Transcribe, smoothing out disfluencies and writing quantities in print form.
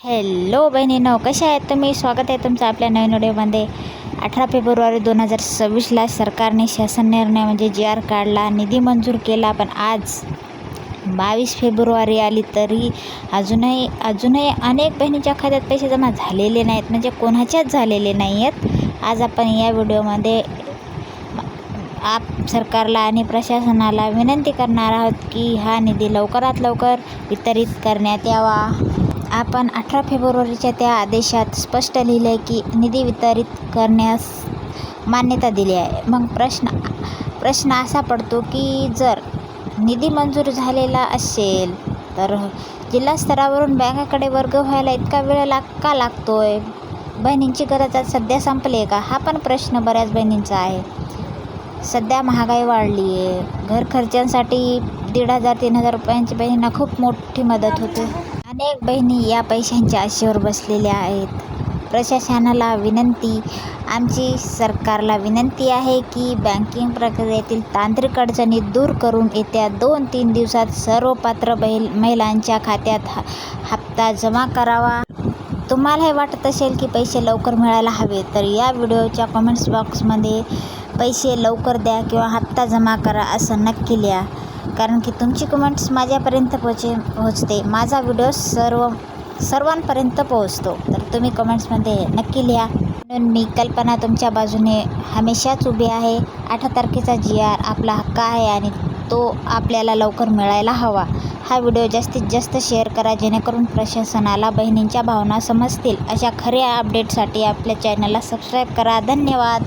Hello बहिणींनो, कशा आहेत तुम्ही? स्वागत आहे तुमचं आपल्या नवीन व्हिडिओमध्ये. 18 फेब्रुवारी 2026ला सरकारने शासन निर्णय म्हणजे GR काढला, निधी मंजूर केला. पण आज 22 फेब्रुवारी आली तरी अजूनही अनेक बहिणींच्या खात्यात पैसे जमा झालेले नाहीत, म्हणजे कोणाच्याच झालेले नाही आहेत. आज आपण या व्हिडिओमध्ये सरकारला आणि प्रशासनाला विनंती करणार आहोत की हा निधी लवकरात लवकर वितरित करण्यात यावा. आपण 18 फेब्रुवारीच्या त्या आदेशात स्पष्ट लिहिले की निधी वितरित करण्यास मान्यता दिली आहे. मग प्रश्न असा पडतो की जर निधी मंजूर झालेला असेल तर जिल्हा स्तरावरून बँकाकडे वर्ग व्हायला इतका वेळ का लागतोय? बहिणींची गरज आज सध्या संपली आहे का? हा पण प्रश्न बऱ्याच बहिणींचा आहे. सध्या महागाई वाढली आहे. घर खर्चांसाठी 1,500-3,000 रुपयांची बहिणींना खूप मोठी मदत होते. अनेक बहिणी या पैशांच्या आशेवर बसलेल्या आहेत. प्रशासनाला विनंती, आमची सरकारला विनंती आहे की बँकिंग प्रक्रियेतील तांत्रिक अडचणी दूर करून येत्या 2-3 दिवसात सर्व पात्र महिलांच्या खात्यात हप्ता जमा करावा. तुम्हाला हे वाटत असेल की पैसे लवकर मिळायला हवे तर या व्हिडिओच्या कमेंट्स बॉक्समध्ये पैसे लवकर द्या किंवा हप्ता जमा करा असं नक्की लिहा, कारण की तुमची कमेंट्स माझ्यापर्यंत पोहोचते. माझा व्हिडिओ सर्वांपर्यंत पोहोचतो, तर तुम्ही कमेंट्समध्ये नक्की लिहा. म्हणून मी कल्पना तुमच्या बाजूने हमेशाच उभी आहे. 8 तारखेचा GR आपला हक्क आहे आणि तो आपल्याला लवकर मिळायला हवा. हा व्हिडिओ जास्तीत जास्त शेअर करा, जेणेकरून प्रशासनाला बहिणींच्या भावना समजतील. अशा खऱ्या अपडेटसाठी आपल्या चॅनलला सबस्क्राईब करा. धन्यवाद.